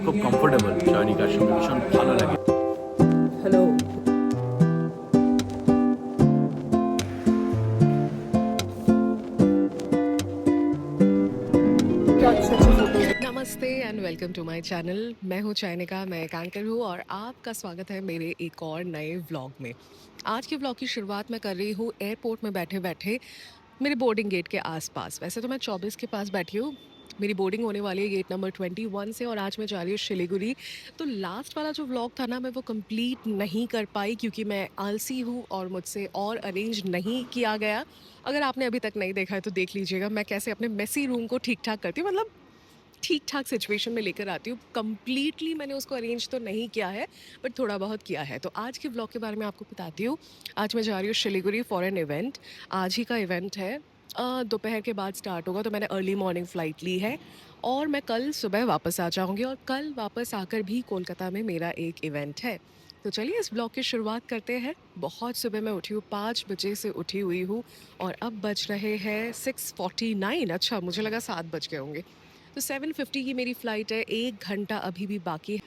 খুব কমফোর্টেবল চয়নিকার সঙ্গে, ভীষণ ভালো লাগে। হ্যালো, नमस्ते and welcome to my channel. मैं हूं चाइनिका, मैं एक एंकर हूं और आपका स्वागत है मेरे एक और नए व्लॉग में। आज के व्लॉग की शुरुआत मैं कर रही हूं एयरपोर्ट में बैठे बैठे मेरे बोर्डिंग गेट के आसपास। वैसे तो मैं 24 के पास बैठी हूँ, मेरी बोर्डिंग होने वाली है गेट नंबर 21 से और आज मैं जा रही हूँ शिलीगुड़ी। तो लास्ट वाला जो व्लॉग था ना, मैं वो कंप्लीट नहीं कर पाई क्योंकि मैं आलसी हूँ और मुझसे और अरेंज नहीं किया गया। अगर आपने अभी तक नहीं देखा है तो देख लीजिएगा मैं कैसे अपने मेसी रूम को ठीक ठाक करती हूँ, मतलब ठीक ठाक सिचुएशन में लेकर आती हूँ। कंप्लीटली मैंने उसको अरेंज तो नहीं किया है, बट थोड़ा बहुत किया है। तो आज के व्लॉग के बारे में आपको बताती हूँ। आज मैं जा रही हूँ शिलीगुड़ी फॉर एन इवेंट। आज ही का इवेंट है, दोपहर के बाद स्टार्ट होगा, तो मैंने अर्ली मॉर्निंग फ़्लाइट ली है और मैं कल सुबह वापस आ जाऊँगी और कल वापस आकर भी कोलकाता में मेरा एक इवेंट है। तो चलिए इस ब्लॉग की शुरुआत करते हैं। बहुत सुबह मैं उठी हूँ, 5 बजे से उठी हुई हूँ और अब बज रहे हैं 6:49। अच्छा, मुझे लगा 7 बज गए होंगे। तो 7:50 की मेरी फ़्लाइट है, 1 घंटा अभी भी बाकी है।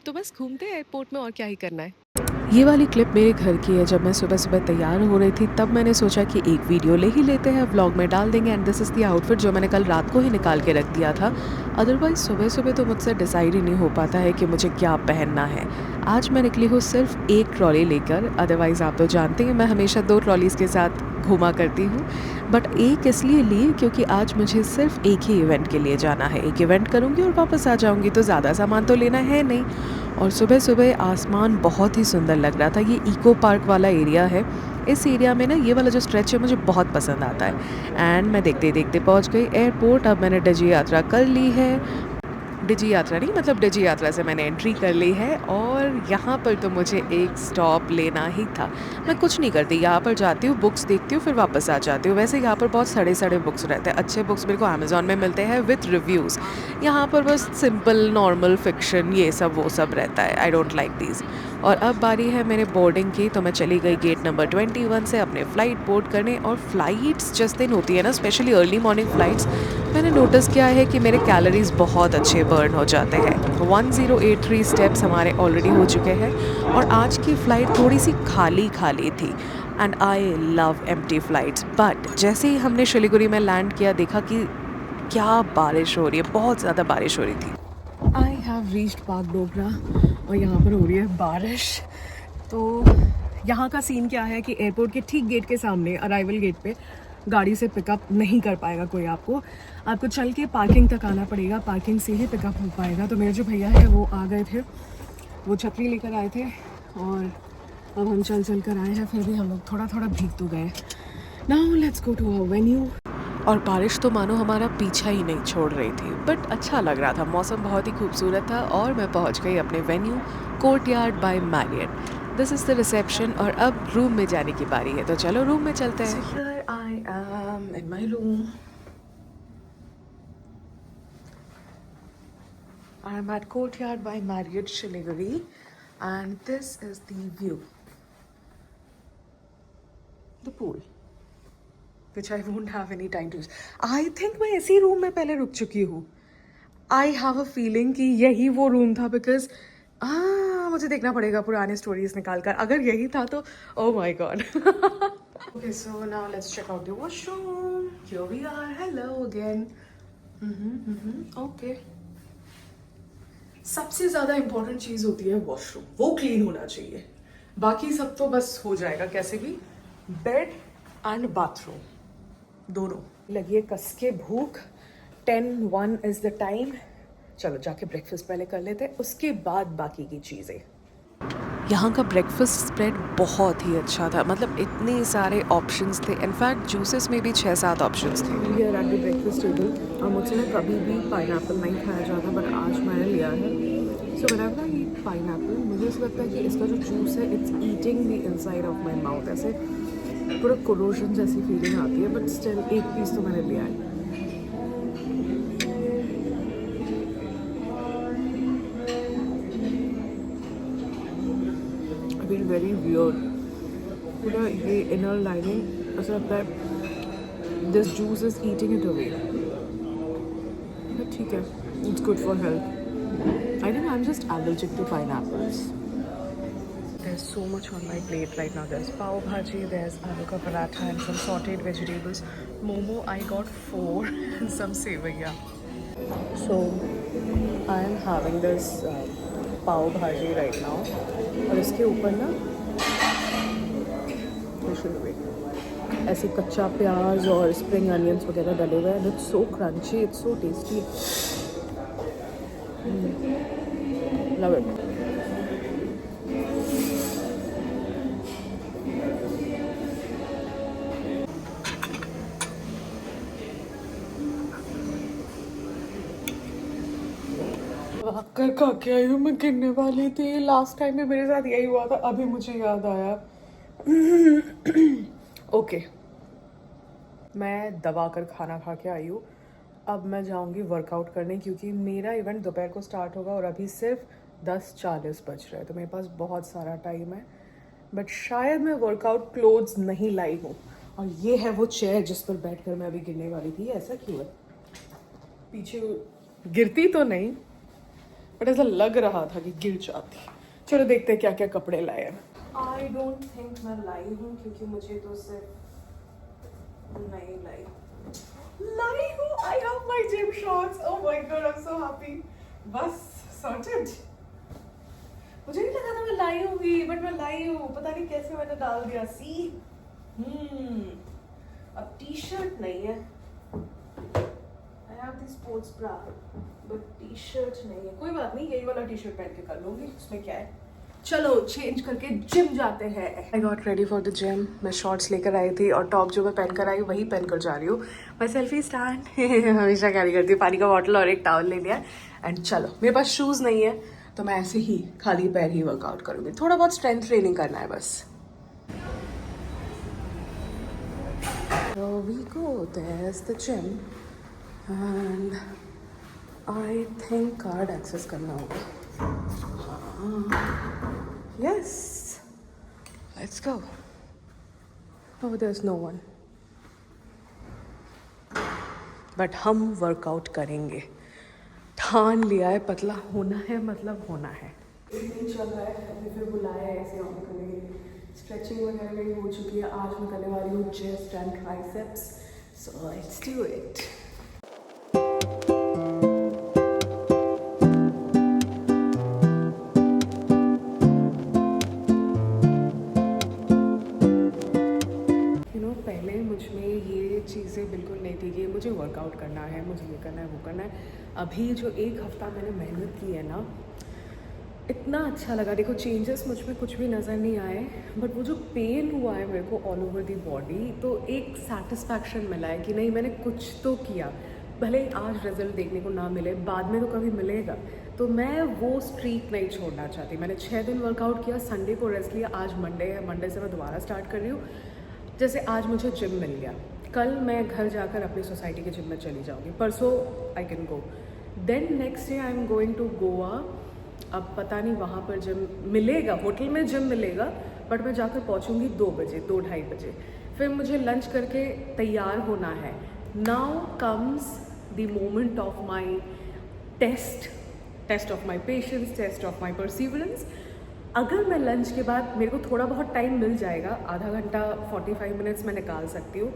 तो बस घूमते हैं एयरपोर्ट में, और क्या ही करना है। ये वाली क्लिप मेरे घर की है। जब मैं सुबह-सुबह तैयार हो रही थी तब मैंने सोचा कि एक वीडियो ले ही लेते हैं, व्लॉग में डाल देंगे। And this is the outfit जो मैंने कल रात को ही निकाल के रख दिया था। अदरवाइज़ सुबह-सुबह तो मुझसे डिसाइड ही नहीं हो पाता है कि मुझे क्या पहनना है। आज मैं निकली हूँ सिर्फ़ 1 ट्रॉली लेकर, अदरवाइज़ आप तो जानते हैं मैं हमेशा 2 ट्रॉलीज़ के साथ घूमा करती हूँ। बट एक इसलिए ली क्योंकि आज मुझे सिर्फ़ एक ही इवेंट के लिए जाना है। एक इवेंट करूँगी और वापस आ जाऊँगी, तो ज़्यादा सामान तो लेना है नहीं। और सुबह-सुबह आसमान बहुत ही सुंदर लग रहा था। ये इको पार्क वाला एरिया है। इस एरिया में ना ये वाला जो स्ट्रेच है मुझे बहुत पसंद आता है। एंड मैं देखते-देखते पहुँच गई एयरपोर्ट। अब मैंने डिजी यात्रा कर ली है। डिजी यात्रा नहीं, मतलब डिजी यात्रा से मैंने एंट्री कर ली है और यहाँ पर तो मुझे एक स्टॉप लेना ही था। मैं कुछ नहीं करती, यहाँ पर जाती हूँ, बुक्स देखती हूँ, फिर वापस आ जाती हूँ। वैसे यहाँ पर बहुत सड़े-सड़े बुक्स रहते हैं। अच्छे बुक्स मेरे को अमेज़न में मिलते हैं विथ रिव्यूज़। यहाँ पर बस सिंपल नॉर्मल फ़िक्शन ये सब वो सब रहता है। I don't like these. और अब बारी है मेरे बोर्डिंग की, तो मैं चली गई गेट नंबर 21 से अपने फ़्लाइट बोर्ड करने। और फ़्लाइट्स जिस दिन होती है ना, स्पेशली अर्ली मॉर्निंग फ़्लाइट्स, मैंने नोटिस किया है कि मेरे कैलोरीज़ बहुत अच्छे बर्न हो जाते हैं। 1083 स्टेप्स हमारे ऑलरेडी हो चुके हैं और आज की फ़्लाइट थोड़ी सी खाली थी। And I love empty flights. But जैसे ही हमने शिलीगुड़ी में लैंड किया, देखा कि क्या बारिश हो रही है, बहुत ज़्यादा बारिश हो रही थी। I have reached park Dogra और यहाँ पर हो रही है बारिश। तो यहाँ का सीन क्या है कि एयरपोर्ट के ठीक गेट के सामने, अराइवल गेट पे, गाड़ी से पिकअप नहीं कर पाएगा कोई आपको चल के पार्किंग तक आना पड़ेगा। पार्किंग से ही पिकअप हो पाएगा। तो मेरे जो भैया है वो आ गए थे, वो छतरी लेकर आए थे और अब हम चल कर आए हैं। फिर भी हम लोग थोड़ा थोड़ा भीग तो गए। Now let's go to our venue. और बारिश तो मानो हमारा पीछा ही नहीं छोड़ रही थी, बट अच्छा लग रहा था, मौसम बहुत ही खूबसूरत था और मैं पहुंच गई अपने venue, courtyard by Marriott. This is the reception और अब रूम में जाने की बारी है, तो चलो रूम में चलते हैं। So here I am in my room. I am at Courtyard by Marriott Siliguri and this is the view. The pool, which I won't have any time to use. I think मैं इसी room में पहले रुक चुकी हूँ। I have a feeling कि यही वो रूम था, because मुझे देखना पड़ेगा पुराने स्टोरीज निकाल कर। अगर यही था तो oh my god. Okay, so now let's check out the washroom. Here we are. Hello again. Okay. सबसे ज़्यादा इम्पोर्टेंट चीज़ होती है वॉशरूम, वो क्लीन होना चाहिए। बाकी सब तो बस हो जाएगा कैसे भी। बेड एंड बाथरूम दोनों। लगी है कस के भूख। 10:01 इज़ द टाइम। चलो जाके ब्रेकफास्ट पहले कर लेते हैं, उसके बाद बाकी की चीज़ें। यहाँ का ब्रेकफास्ट स्प्रेड बहुत ही अच्छा था, मतलब इतने सारे ऑप्शंस थे। इनफैक्ट जूसेस में भी 6-7 ऑप्शंस थे। Here at the breakfast table. और मुझसे ना कभी भी पाइनएप्पल नहीं खाया जाता, बट आज मैंने लिया है। So whenever I eat pineapple, मुझे ऐसा लगता है कि इसका जो जूस है it's eating the inside of my mouth. ऐसे पूरा कोरोजन जैसी फीलिंग आती है, बट स्टिल एक पीस तो मैंने लिया है। Feel very weird. पूरा ये इनर लाइनिंग ऐसा लगता है this juice is eating it away. ठीक है, it's good for health. I think I'm just allergic to pineapples. There's so much on my plate right now. There's pav bhaji, there's aloo ka paratha and some sauteed vegetables. Momo, I got 4 and some sevaiya. So I am having this pav bhaji right now. और इसके ऊपर ना ऐसे कच्चा प्याज और spring onions वगैरह डले हुए हैं. It's so crunchy, it's so tasty. Love it. आकर खा के आई हूँ. मैं गिरने वाली थी. लास्ट टाइम में मेरे साथ यही हुआ था. अभी मुझे याद आया. ओके, मैं दबा कर खाना खा के आई हूँ. अब मैं जाऊँगी वर्कआउट करने क्योंकि मेरा इवेंट दोपहर को स्टार्ट होगा और अभी सिर्फ 10:40 बज रहे हैं. तो मेरे पास बहुत सारा टाइम है. बट शायद मैं वर्कआउट क्लोथ्स नहीं लाई हूँ. और ये है वो चेयर जिस पर बैठकर मैं अभी गिरने वाली थी. ऐसा क्यों है? पीछे गिरती तो नहीं, बट ऐसा लग रहा था कि गिर जाती. चलो देखते हैं क्या क्या कपड़े लाए हैं. आई डोंट थिंक मैं लाई हूँ क्योंकि मुझे तो सिर्फ नहीं लाई हूँ. I have my gym shorts. Oh my God, I am so happy. बस सॉर्टेड. मुझे नहीं लगा था मैं लाई होंगी, बट मैं लाई हूँ. पता नहीं कैसे मैंने डाल दिया. सी अब टी शर्ट नहीं है. I have the sports bra, but T-shirt नहीं है. कोई बात नहीं, यही वाला टी-शर्ट पहन के कर लूँगी. उसमें क्या है. चलो चेंज करके जिम जाते हैं. I got ready for the gym. मैं शॉर्ट्स लेकर आई थी और टॉप जो मैं पहन कर आई वही पहन कर जा रही हूँ. मैं सेल्फी स्टैंड हमेशा कैरी करती हूँ. पानी का बॉटल और एक टॉवल ले लिया. एंड चलो, मेरे पास शूज़ नहीं है तो मैं ऐसे ही खाली पैर ही वर्कआउट करूँगी. थोड़ा बहुत स्ट्रेंथ ट्रेनिंग करना है बस. So we go. There's the gym. And I think card access करना होगा. Yes, let's go. Oh, there's no one. But हम वर्कआउट करेंगे. ठान लिया है. पतला होना है, मतलब होना है. नहीं चल रहा है अभी. फिर बुलाया है ऐसे ऑन करने के लिए. स्ट्रेचिंग वगैरह मेरी हो चुकी है. आज मैं करने वाली हूँ chest and triceps. So let's do it. चीज़ें बिल्कुल नहीं थी कि मुझे वर्कआउट करना है, मुझे ये करना है, वो करना है. अभी जो एक हफ़्ता मैंने मेहनत की है ना, इतना अच्छा लगा. देखो चेंजेस मुझ में कुछ भी नज़र नहीं आए, बट वो जो पेन हुआ है मेरे को ऑल ओवर दी बॉडी, तो एक सेटिस्फैक्शन मिला है कि नहीं मैंने कुछ तो किया. भले ही आज रिजल्ट देखने को ना मिले, बाद में तो कभी मिलेगा. तो मैं वो स्ट्रीक नहीं छोड़ना चाहती. मैंने 6 दिन वर्कआउट किया. संडे को रेस्ट लिया. आज मंडे है. मंडे से मैं दोबारा स्टार्ट कर रही हूँ. जैसे आज मुझे जिम मिल गया, कल मैं घर जाकर अपनी सोसाइटी के जिम में चली जाऊँगी. परसों I can go. Then next day I am going to Goa. अब पता नहीं वहाँ पर जिम मिलेगा, होटल में जिम मिलेगा, बट मैं जाकर पहुँचूँगी 2 बजे, 2-2:30 बजे. फिर मुझे लंच करके तैयार होना है. Now comes the moment of my test of my patience, test of my perseverance. अगर मैं लंच के बाद, मेरे को थोड़ा बहुत टाइम मिल जाएगा, आधा घंटा 45 मिनट्स मैं निकाल सकती हूँ.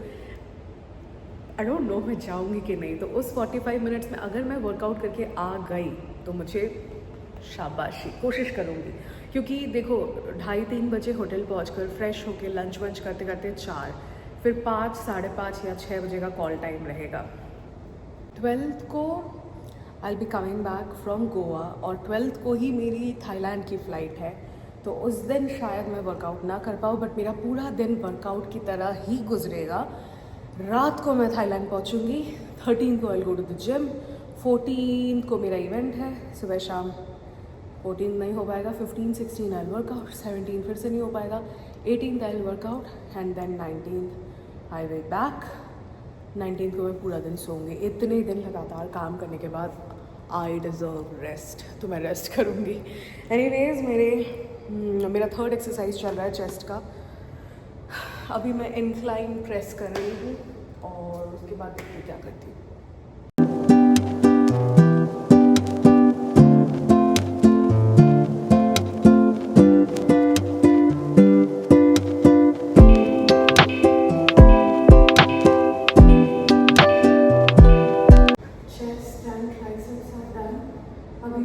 आई डोंट नो मैं जाऊँगी कि नहीं. तो उस 45 मिनट्स में अगर मैं वर्कआउट करके आ गई तो मुझे शाबाशी, कोशिश करूँगी. क्योंकि देखो 2:30-3 बजे होटल पहुँचकर फ्रेश होकर लंच वंच करते करते 4, फिर 5, 5:30 या 6 बजे का कॉल टाइम रहेगा. 12th को I will be coming back from Goa और 12th को ही मेरी थाईलैंड की फ़्लाइट है. तो उस दिन शायद मैं वर्कआउट ना कर पाऊँ, बट मेरा पूरा दिन वर्कआउट की तरह ही गुजरेगा. रात को मैं थाईलैंड पहुँचूँगी. 13th को I go to the gym. 14th को मेरा इवेंट है सुबह शाम. 14th नहीं हो पाएगा. 15, 16 आई वर्कआउट. 17 फिर से नहीं हो पाएगा. 18th I workout and then 19th I will back. 19th को मैं पूरा दिन सोऊंगी. इतने दिन लगातार काम करने के बाद आई डिज़र्व रेस्ट, तो मैं रेस्ट करूँगी. एनीवेज मेरा 3rd एक्सरसाइज चल रहा है चेस्ट का. अभी मैं इंक्लाइन प्रेस कर रही हूँ और उसके बाद देखते क्या करती हूँ.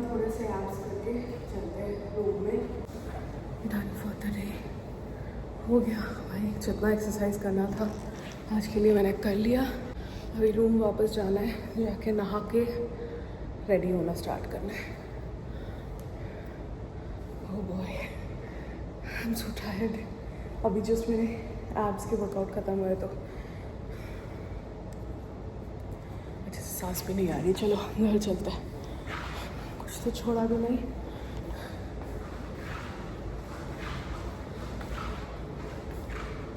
थोड़े से एप्स करके चलते हैं रूम में। डन फॉर द डे, हो गया भाई। जितना एक्सरसाइज करना था आज के लिए मैंने कर लिया। अभी रूम वापस जाना है, जाके नहा के रेडी होना स्टार्ट करना है। Oh boy, I am so tired. अभी जस्ट मेरे एब्स के वर्कआउट ख़त्म हुए तो अच्छे से सांस भी नहीं आ रही। चलो घर चलते हैं, कुछ तो छोड़ा भी नहीं।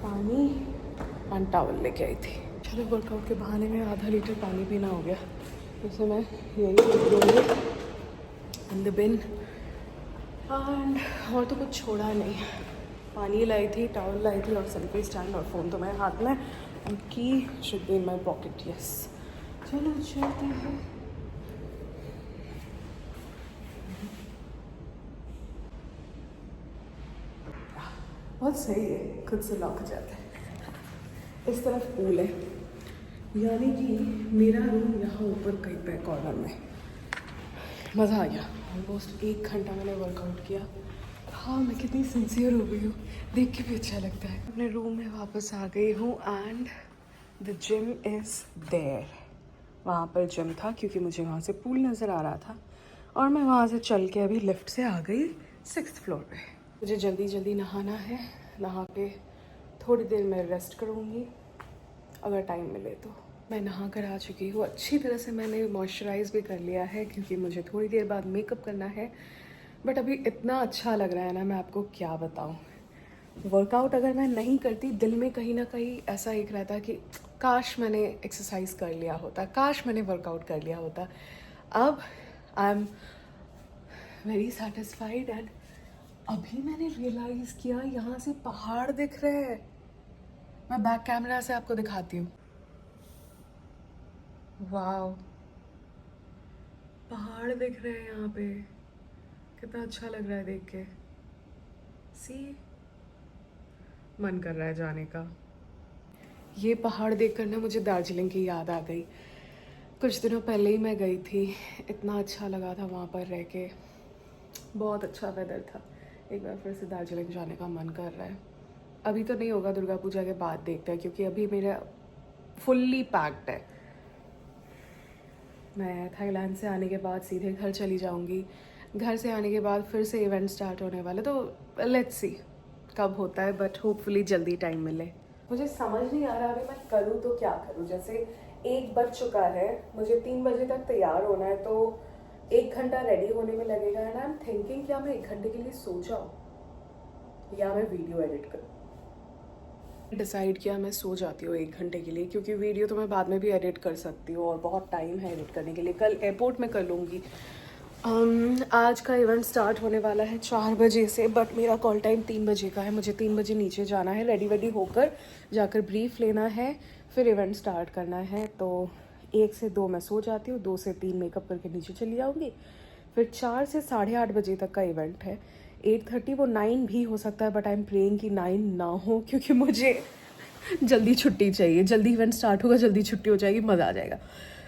पानी एंड टॉवल लेके आई थी। चलो वर्कआउट के बहाने में आधा लीटर पानी पीना हो गया, इससे मैं यही दूँगी इन द बिन। एंड और तो कुछ छोड़ा नहीं। पानी लाई थी, टॉवल लाई थी और सेल्फी स्टैंड, और फ़ोन तो मेरे हाथ में, एंड की should be in my pocket. Yes, चलो चलते हैं। बहुत सही है, खुद से लॉक हो जाता है। इस तरफ पूल है, यानी कि मेरा रूम यहाँ ऊपर कहीं पे कॉर्नर में। मज़ा आ गया। ऑलमोस्ट 1 घंटा मैंने वर्कआउट किया। हाँ, मैं कितनी सिंसियर हो गई हूँ, देख के भी अच्छा लगता है। अपने रूम में वापस आ गई हूँ and the gym is there. वहाँ पर जिम था क्योंकि मुझे वहाँ से पूल नज़र आ रहा था, और मैं वहाँ से चल के अभी लिफ्ट से आ गई 6th फ्लोर पे। मुझे जल्दी जल्दी नहाना है। नहा के थोड़ी देर में रेस्ट करूँगी अगर टाइम मिले तो। मैं नहा कर आ चुकी हूँ। अच्छी तरह से मैंने मॉइस्चराइज़ भी कर लिया है क्योंकि मुझे थोड़ी देर बाद मेकअप करना है। बट अभी इतना अच्छा लग रहा है ना, मैं आपको क्या बताऊँ। वर्कआउट अगर मैं नहीं करती, दिल में कहीं ना कहीं ऐसा एक रहता कि काश मैंने एक्सरसाइज कर लिया होता, काश मैंने वर्कआउट कर लिया होता। अब I am very satisfied. And अभी मैंने रियलाइज़ किया यहाँ से पहाड़ दिख रहे हैं। मैं बैक कैमरा से आपको दिखाती हूँ। वाओ, पहाड़ दिख रहे हैं यहाँ पे, कितना अच्छा लग रहा है देख के। सी, मन कर रहा है जाने का। ये पहाड़ देखकर ना मुझे दार्जिलिंग की याद आ गई। कुछ दिनों पहले ही मैं गई थी, इतना अच्छा लगा था वहाँ पर रह के, बहुत अच्छा वेदर था। एक बार फिर से दार्जिलिंग जाने का मन कर रहा है। अभी तो नहीं होगा, दुर्गा पूजा के बाद देखते हैं, क्योंकि अभी मेरा फुल्ली पैक्ड है। मैं थाईलैंड से आने के बाद सीधे घर चली जाऊंगी। घर से आने के बाद फिर से इवेंट स्टार्ट होने वाले, तो लेट्स सी कब होता है, बट होपफुली जल्दी टाइम मिले। मुझे समझ नहीं आ रहा अभी मैं करूँ तो क्या करूँ। जैसे 1 बज चुका है, मुझे 3 बजे तक तैयार होना है, तो 1 घंटा रेडी होने में लगेगा। एंड आई एम थिंकिंग क्या मैं 1 घंटे के लिए सो जाऊँ या मैं वीडियो एडिट करूँ। डिसाइड किया मैं सो जाती हूँ 1 घंटे के लिए, क्योंकि वीडियो तो मैं बाद में भी एडिट कर सकती हूँ और बहुत टाइम है एडिट करने के लिए। कल एयरपोर्ट में कर लूँगी। आज का इवेंट स्टार्ट होने वाला है 4 बजे से, बट मेरा कॉल टाइम 3 बजे का है। मुझे 3 बजे नीचे जाना है, रेडी होकर जाकर ब्रीफ लेना है, फिर इवेंट स्टार्ट करना है। तो 1 से 2 मैं सो जाती हूँ, 2 से 3 मेकअप करके नीचे चली जाऊँगी। फिर 4 से 8:30 बजे तक का इवेंट है। 8:30 वो 9 भी हो सकता है, बट आई एम प्रेइंग कि 9 ना हो, क्योंकि मुझे जल्दी छुट्टी चाहिए। जल्दी इवेंट स्टार्ट होगा, जल्दी छुट्टी हो जाएगी, मज़ा आ जाएगा।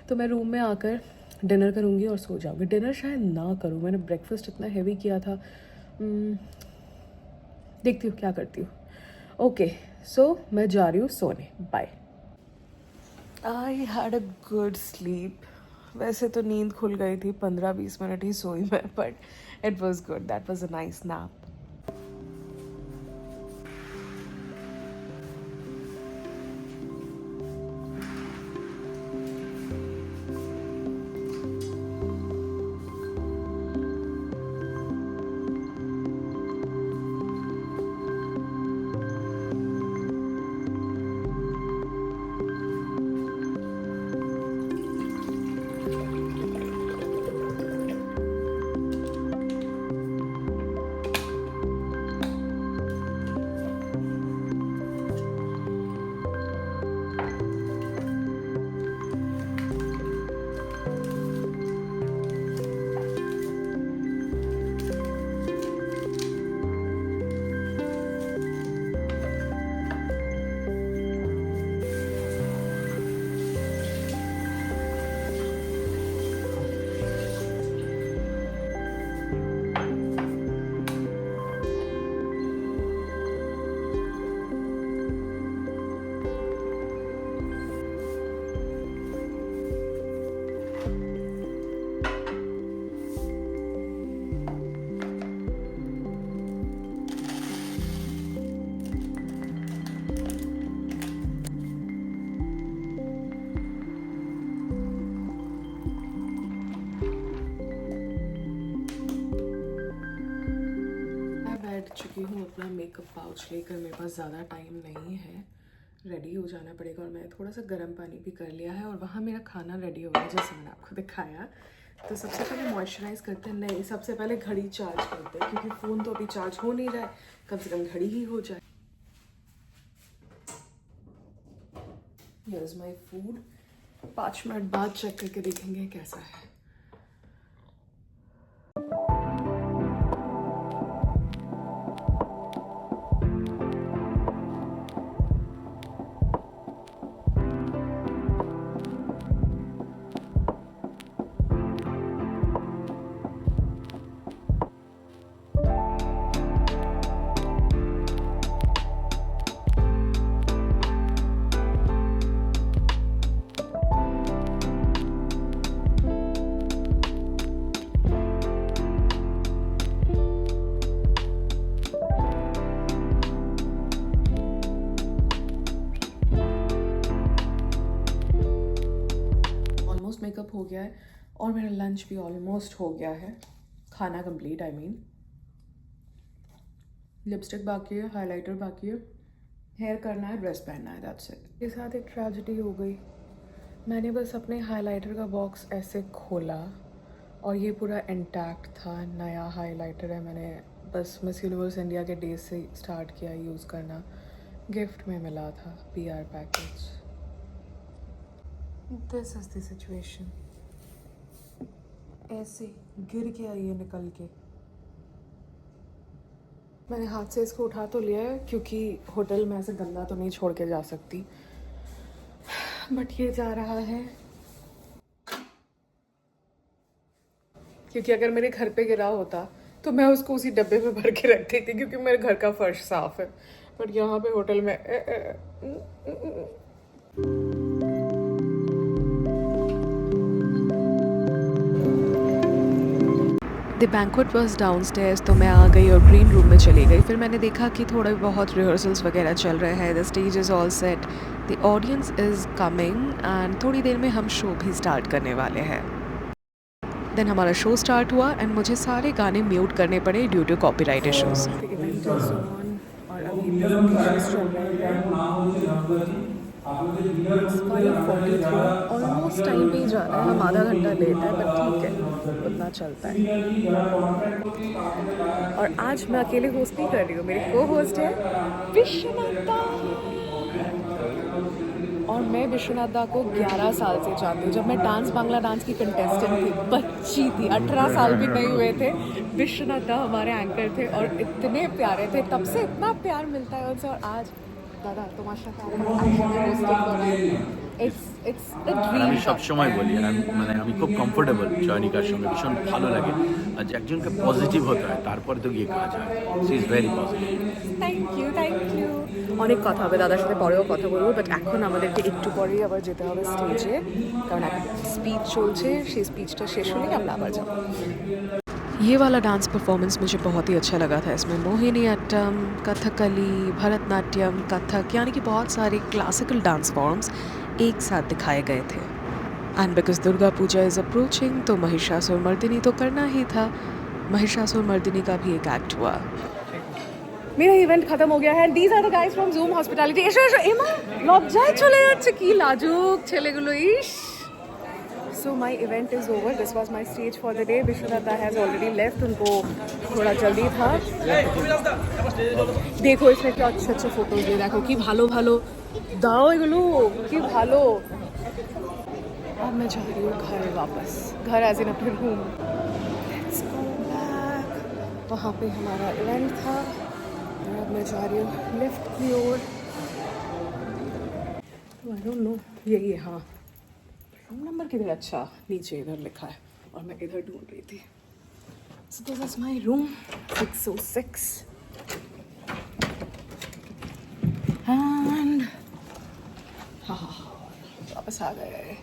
तो मैं रूम में आकर डिनर करूँगी और सो जाऊँगी। डिनर शायद ना करूँ, मैंने ब्रेकफास्ट इतना हैवी किया था। देखती हूँ क्या करती हूँ। ओके, सो मैं जा रही हूँ सोने। Bye. I had a good sleep. वैसे तो नींद खुल गई थी, 15-20 मिनट ही सोई मैं, but it was good. That was a nice nap. चुकी हूँ अपना मेकअप पाउच लेकर। मेरे पास ज़्यादा टाइम नहीं है, रेडी हो जाना पड़ेगा। और मैं थोड़ा सा गर्म पानी भी कर लिया है और वहाँ मेरा खाना रेडी हो गया जैसे मैंने आपको दिखाया। तो सबसे पहले मॉइस्चराइज़ करते हैं, नहीं सबसे पहले घड़ी चार्ज करते हैं क्योंकि फ़ोन तो अभी चार्ज हो नहीं रहा है, कम से कम घड़ी ही हो जाए। Here is my food. 5 minute बाद चेक करके देखेंगे कैसा है। मेकअप हो गया है और मेरा लंच भी ऑलमोस्ट हो गया है। खाना कंप्लीट, आई मीन लिपस्टिक बाकी है, हाइलाइटर बाकी है, हेयर करना है, ड्रेस पहनना है, दैट्स इट। के साथ एक ट्रेजेडी हो गई। मैंने बस अपने हाइलाइटर का बॉक्स ऐसे खोला और ये पूरा इंटैक्ट था, नया हाइलाइटर है। मैंने बस मिस यूनिवर्स इंडिया के डेज से स्टार्ट किया यूज़ करना, गिफ्ट में मिला था PR package. This is the situation. ऐसे गिर के आई है निकल के। मैंने हाथ से इसको उठा तो लिया है क्योंकि होटल में ऐसे गंदा तो नहीं छोड़ के जा सकती, बट ये जा रहा है क्योंकि अगर मेरे घर पे गिरा होता तो मैं उसको उसी डब्बे में भर के रखती थी क्योंकि मेरे घर का फर्श साफ है। बट यहाँ पे होटल में the banquet was down stairs, तो मैं आ गई और ग्रीन रूम में चली गई। फिर मैंने देखा कि थोड़े बहुत रिहर्सल्स वगैरह चल रहे हैं। The stage is all set, the audience is coming and थोड़ी देर में हम शो भी स्टार्ट करने वाले हैं। देन हमारा शो स्टार्ट हुआ एंड मुझे सारे गाने म्यूट करने पड़े ड्यू टू कॉपीराइट इश्यूज। और अभी 5:43 ऑलमोस्ट टाइम पे ही जा रहा है। हम आधा घंटा लेट है बट ठीक है, उतना चलता है। और आज मैं अकेले होस्ट नहीं कर रही हूँ, मेरी को होस्ट है विश्वनाथा। और मैं विश्वनाथ दा को 11 साल से जानती हूँ। जब मैं डांस बांग्ला डांस की कंटेस्टेंट थी, बच्ची थी, 18 साल भी नहीं हुए थे, विश्वनाथ दा हमारे एंकर थे और इतने प्यारे थे। तब से इतना प्यार मिलता है उनसे। और आज दादा তোমার আমি সবসময় বলি মানে আমি খুব কমফোর্টেবল জয়নিকার সঙ্গে, ভীষণ ভালো লাগে। আর একজনকে পজিটিভ হতে হয়, তারপরে তো গিয়ে কাজ হয়। She is very positive. Thank you. অনেক কথা হবে দাদার সাথে, পরেও কথা বলবো, বাট এখন আমাদেরকে একটু পরেই আবার যেতে হবে স্টেজে, কারণ এখন স্পিচ চলছে। সেই স্পিচটা শেষ হলেই আমরা আবার যাবো। ये वाला डांस परफॉर्मेंस मुझे बहुत ही अच्छा लगा था। इसमें मोहिनी अट्टम, कथकली, भरतनाट्यम, कथक यानी कि बहुत सारे क्लासिकल डांस फॉर्म्स एक साथ दिखाए गए थे। And because Durga Puja is approaching तो महिषासुर मर्दिनी तो करना ही था। महिषासुर मर्दिनी का भी एक एक्ट हुआ। मेरा इवेंट खत्म हो गया है। These are the guys from Zoom hospitality. एसो एसो एमा लज्जाয় চলে যাচ্ছে, কি লাজুক ছেলেগুলো। ইস। So my event is over. This was my stage for the day. Vishwanath has already left. उनको थोड़ा जल्दी था। देखो इसमें क्या अच्छे अच्छे फोटोज দিয়ে দেখো কি ভালো ভালো দাও এগুলো, কি ভালো। अब मैं जा रही हूँ घर वापस, घर एज इन अपने रूम। Let's go back। वहाँ पे हमारा इवेंट था और अब मैं जा रही हूँ लिफ्ट की ओर। I don't know, यही है। हाँ, रूम नंबर किधर? अच्छा नीचे इधर लिखा है और मैं इधर ढूंढ रही थी। So this is my room 606 and वापस आ गए।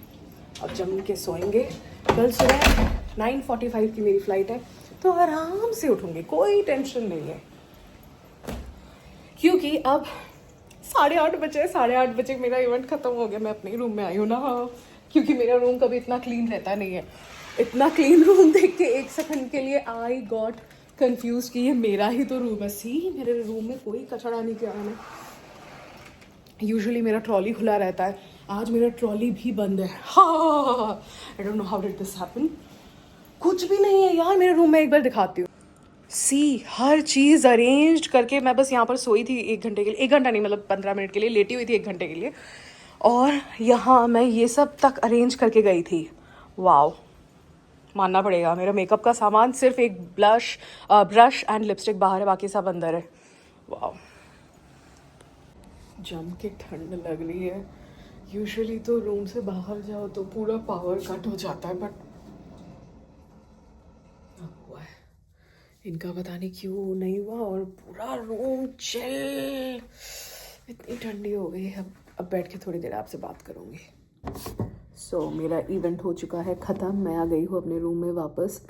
अब जम के सोएंगे। कल सुबह 9:45 की मेरी फ्लाइट है, तो आराम से उठूंगी, कोई टेंशन नहीं है क्योंकि अब 8:30 बजे, 8:30 बजे मेरा इवेंट खत्म हो गया। मैं अपने रूम में आई हूँ ना, क्योंकि मेरा रूम कभी इतना क्लीन रहता नहीं है। इतना क्लीन रूम देख के एक सेकंड के लिए आई गॉट कंफ्यूज कि ये मेरा ही तो रूम है। सी मेरे रूम में कोई कचरा नहीं किया मैंने। यूजुअली मेरा ट्रॉली खुला रहता है, आज मेरा ट्रॉली भी बंद है। हाँ, I don't know how did this happen. कुछ भी नहीं है यार मेरे रूम में, एक बार दिखाती हूँ। सी हर चीज़ अरेंज करके मैं बस यहाँ पर सोई थी 1 घंटे के लिए, 1 घंटा नहीं मतलब 15 मिनट के लिए लेटी हुई थी 1 घंटे के लिए, और यहाँ मैं ये सब तक अरेंज करके गई थी। वाओ, मानना पड़ेगा। मेरा मेकअप का सामान सिर्फ एक ब्रश एंड लिपस्टिक बाहर है, बाकी सब अंदर है। वाओ, जम के ठंड लग रही है। यूजुअली तो रूम से बाहर जाओ तो पूरा पावर कट हो जाता है, बट हुआ है। इनका पता नहीं क्यों नहीं हुआ और पूरा रूम चिल। इतनी ठंडी हो गई है। अब बैठ के थोड़ी देर आपसे बात करूँगी। सो मेरा इवेंट हो चुका है ख़त्म। मैं आ गई हूँ अपने रूम में वापस।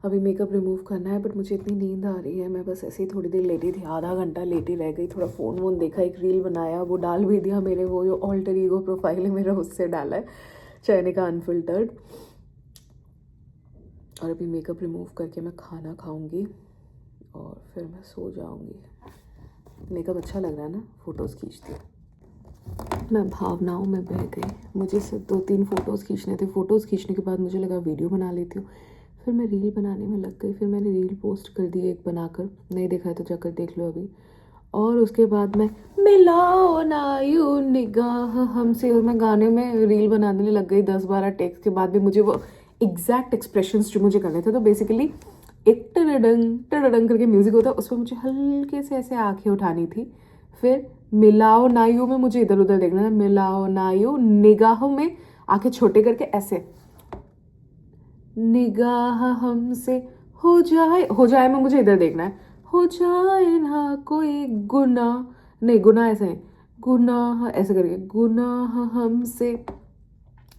अभी मेकअप रिमूव करना है, बट मुझे इतनी नींद आ रही है, मैं बस ऐसे ही थोड़ी देर लेटी थी, आधा घंटा लेटी रह गई। थोड़ा फ़ोन वोन देखा, एक रील बनाया, वो डाल भी दिया। मेरे वो जो ऑल्टर ईगो प्रोफाइल है मेरा, उससे डाला है, चयनिका अनफिल्टर्ड। और अभी मेकअप रिमूव करके मैं खाना खाऊंगी और फिर मैं सो जाऊंगी। मेकअप अच्छा लग रहा है ना, फ़ोटोज़ खींचती हूँ। मैं भावनाओं में बह गई। मुझे सिर्फ 2-3 फ़ोटोज़ खींचने थे। फ़ोटोज़ खींचने के बाद मुझे लगा वीडियो बना लेती हूँ, फिर मैं रील बनाने में लग गई। फिर मैंने रील पोस्ट कर दी एक बनाकर, नहीं देखा है तो जाकर देख लो अभी। और उसके बाद मैं मिलाओ ना यूं निगाह हमसे, और मैं गाने में रील बनाने लग गई। 10-12 टेक्स के बाद भी मुझे वो एग्जैक्ट एक्सप्रेशंस जो मुझे करने थे, तो बेसिकली एक टडडंग टडडंग करके म्यूजिक होता है, उस पर मुझे हल्के से ऐसे आंखें उठानी थी। फिर मिलाओ ना यूं में मुझे इधर उधर देखना था, मिलाओ ना यूं निगाहों में आंखें छोटे करके ऐसे, निगाह हमसे हो जाए में मुझे इधर देखना है, हो जाए ना कोई गुनाह, नहीं गुनाह ऐसे नहीं, गुनाह ऐसे करके, गुनाह हमसे।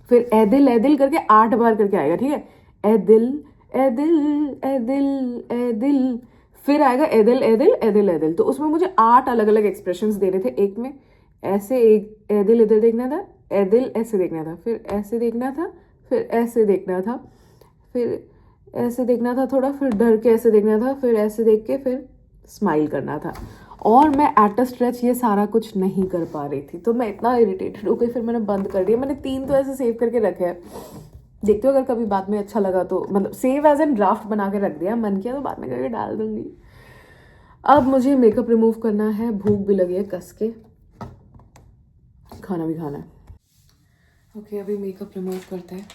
फिर ए दिल करके 8 बार करके आएगा, ठीक है। ए दिल ए दिल ए दिल ए दिल, फिर आएगा ए दिल ए दिल ए दिल ए दिल। तो उसमें मुझे 8 अलग अलग एक्सप्रेशंस देने थे। एक में ऐसे, एक ए दिल इधर देखना था, ए दिल ऐसे देखना था, फिर ऐसे देखना था, फिर ऐसे देखना था, फिर ऐसे देखना था थोड़ा, फिर डर के ऐसे देखना था, फिर ऐसे देख के फिर स्माइल करना था। और मैं एट अ स्ट्रेच ये सारा कुछ नहीं कर पा रही थी, तो मैं इतना इरिटेटेड हो गई, फिर मैंने बंद कर दिया। मैंने 3 तो ऐसे सेव करके रखे हैं, देखते हो अगर कभी बाद में अच्छा लगा तो, मतलब सेव एज एन ड्राफ्ट बना के रख दिया, मन किया तो बाद में करके डाल दूंगी। अब मुझे मेकअप रिमूव करना है, भूख भी लगी है कस के, खाना भी खाना है। ओके, अभी मेकअप रिमूव करते हैं।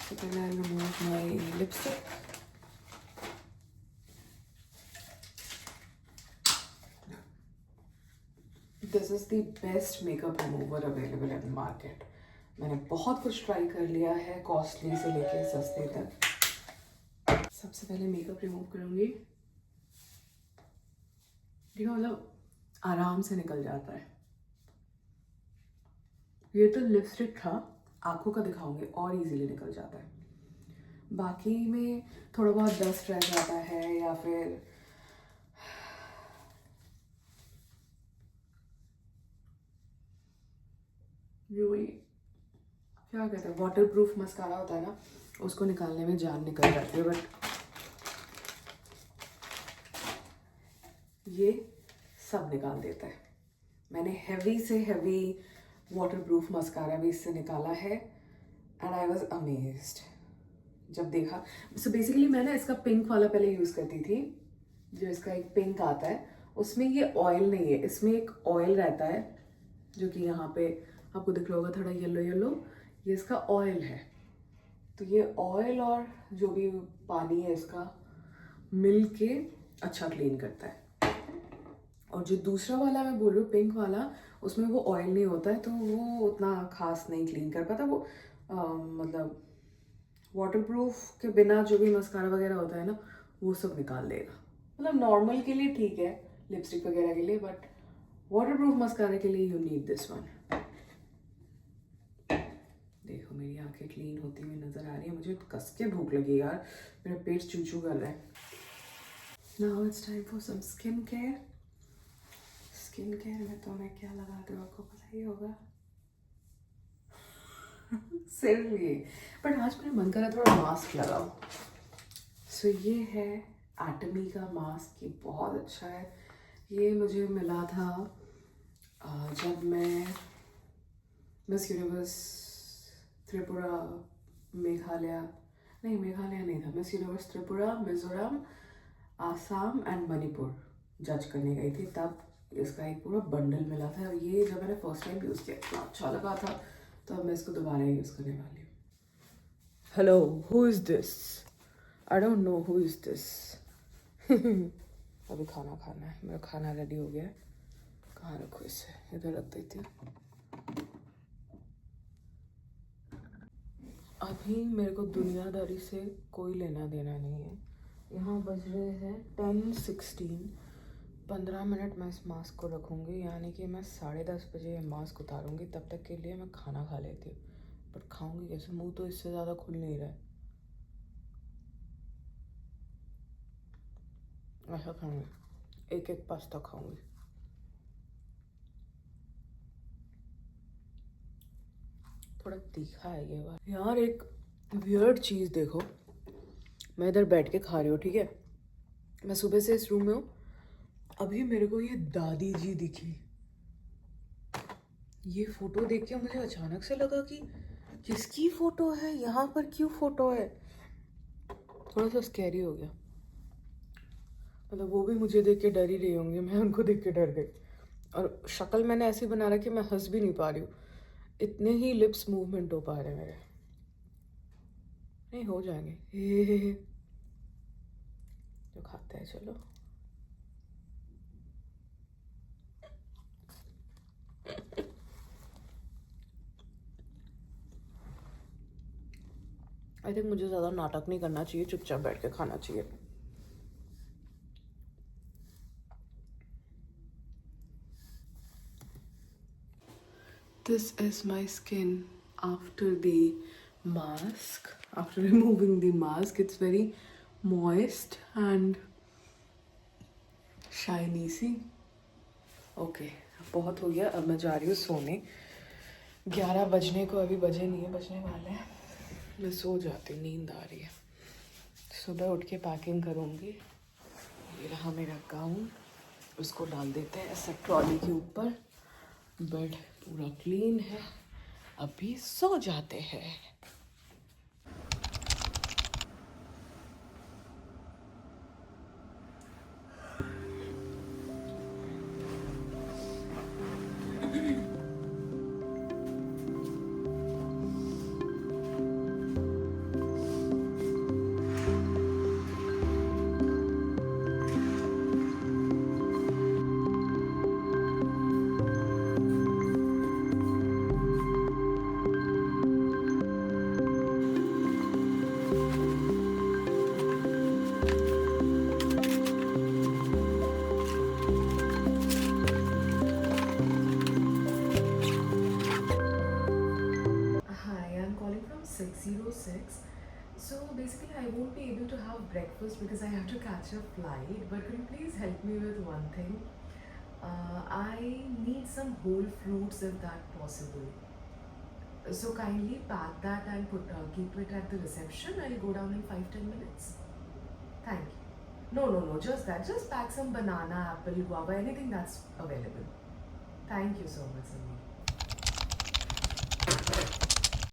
सबसे पहले I remove my lipstick. This is the best makeup remover available in the market. मैंने बहुत कुछ ट्राई कर लिया है, कॉस्टली से लेके सस्ते तक। सबसे पहले मेकअप रिमूव करूंगी, ठीक है, मतलब आराम से निकल जाता है। ये तो लिपस्टिक था, आंखों का दिखाऊंगी, और इजीली निकल जाता है। बाकी में थोड़ा बहुत डस्ट रह जाता है, या फिर जो ये क्या कहते हैं, वाटर प्रूफ मस्कारा होता है ना, उसको निकालने में जान निकल जाती है। बट ये सब निकाल देता है। मैंने हैवी से हैवी वाटर प्रूफ मस्कारा भी इससे निकाला है, एंड आई वॉज अमेज्ड जब देखा। सो बेसिकली मैं ना इसका पिंक वाला पहले यूज़ करती थी, जो इसका एक पिंक आता है, उसमें ये ऑयल नहीं है, इसमें एक ऑयल रहता है जो कि यहाँ पे आपको दिख रहा होगा थोड़ा येलो येलो, ये इसका ऑयल है। तो ये ऑयल और जो भी पानी है इसका मिल के अच्छा क्लीन करता है। और जो दूसरा वाला मैं बोल रही हूँ पिंक वाला, उसमें वो ऑयल नहीं होता है, तो वो उतना खास नहीं क्लीन कर पाता। वो मतलब वाटरप्रूफ के बिना जो भी मस्कारा वगैरह होता है ना, वो सब निकाल देगा। मतलब नॉर्मल के लिए ठीक है, लिपस्टिक वगैरह के लिए, बट वाटरप्रूफ मस्कारा के लिए यू नीड दिस वन। देखो मेरी आंखें क्लीन होती हुई नजर आ रही है। मुझे कस के भूख लगी यार, मेरा पेट चू चू कर रहा है। Now it's time for some skin care. Skin care में तो मैं क्या लगाती हूँ आपको पता ही होगा। सिर्फ ये, बट आज मेरा मन कर रहा थोड़ा मास्क लगाओ। सो ये है एटमी का मास्क, ये बहुत अच्छा है। ये मुझे मिला था जब मैं मिस यूनिवर्स त्रिपुरा मेघालय नहीं था, miss universe Tripura, Mizoram, Assam and Manipur जज करने गई थी, तब इसका एक पूरा बंडल मिला था। और ये जब मैंने फर्स्ट टाइम यूज़ किया इतना अच्छा लगा था, तो अब मैं इसको दोबारा यूज़ करने वाली हूँ। Hello, who is this? I don't know who is this. अभी खाना खाना है, मेरा खाना रेडी हो गया है। कहाँ रखो इसे? इधर रख देती हूँ। अभी मेरे को दुनियादारी से कोई लेना देना नहीं है। यहाँ बज रहे हैं 10:16। 15 मिनट मैं इस मास्क को रखूँगी, यानी कि मैं 10:30 बजे ये मास्क उतारूँगी। तब तक के लिए मैं खाना खा लेती हूँ, पर खाऊँगी कैसे? मुंह तो इससे ज़्यादा खुल नहीं रहा है। ऐसा खाऊँगी, एक पास्ता खाऊँगी। थोड़ा तीखा है ये बार। यार एक वियर्ड चीज़ देखो, मैं इधर बैठ के खा रही हूँ, ठीक है? मैं सुबह से इस रूम में हूँ, अभी मेरे को ये दादी जी दिखी। ये फोटो देख के मुझे अचानक से लगा कि किसकी फोटो है, यहाँ पर क्यों फोटो है? थोड़ा सा स्कैरी हो गया। मतलब वो भी मुझे देख के डर ही रही होंगी, मैं उनको देख के डर गई। और शक्ल मैंने ऐसी बना रखी, मैं हंस भी नहीं पा रही हूँ, इतने ही लिप्स मूवमेंट हो पा रहे हैं मेरे। नहीं हो जाएंगे जो खाते हैं। चलो आई थिंक मुझे ज़्यादा नाटक नहीं करना चाहिए, चुपचाप बैठ के खाना चाहिए। This is my skin after the mask. After removing the mask, it's very moist and shiny. See? Okay, बहुत हो गया, अब मैं जा रही हूँ सोने। 11 बजने को अभी बजे नहीं है, बजने वाले हैं। मैं सो जाती हूँ, नींद आ रही है। सुबह उठ के पैकिंग करूँगी। ये रहा मेरा गाउन, उसको डाल देते हैं ऐसा ट्रॉली के ऊपर। बेड पूरा क्लीन है, अभी सो जाते हैं। So basically I won't be able to have breakfast because I have to catch a flight, but could you please help me with one thing? I need some whole fruits if that possible. So kindly pack that and keep it at the reception. I'll go down in 5-10 minutes. Thank you. No, just that. Just pack some banana, apple, guava, anything that's available. Thank you so much, Sunny.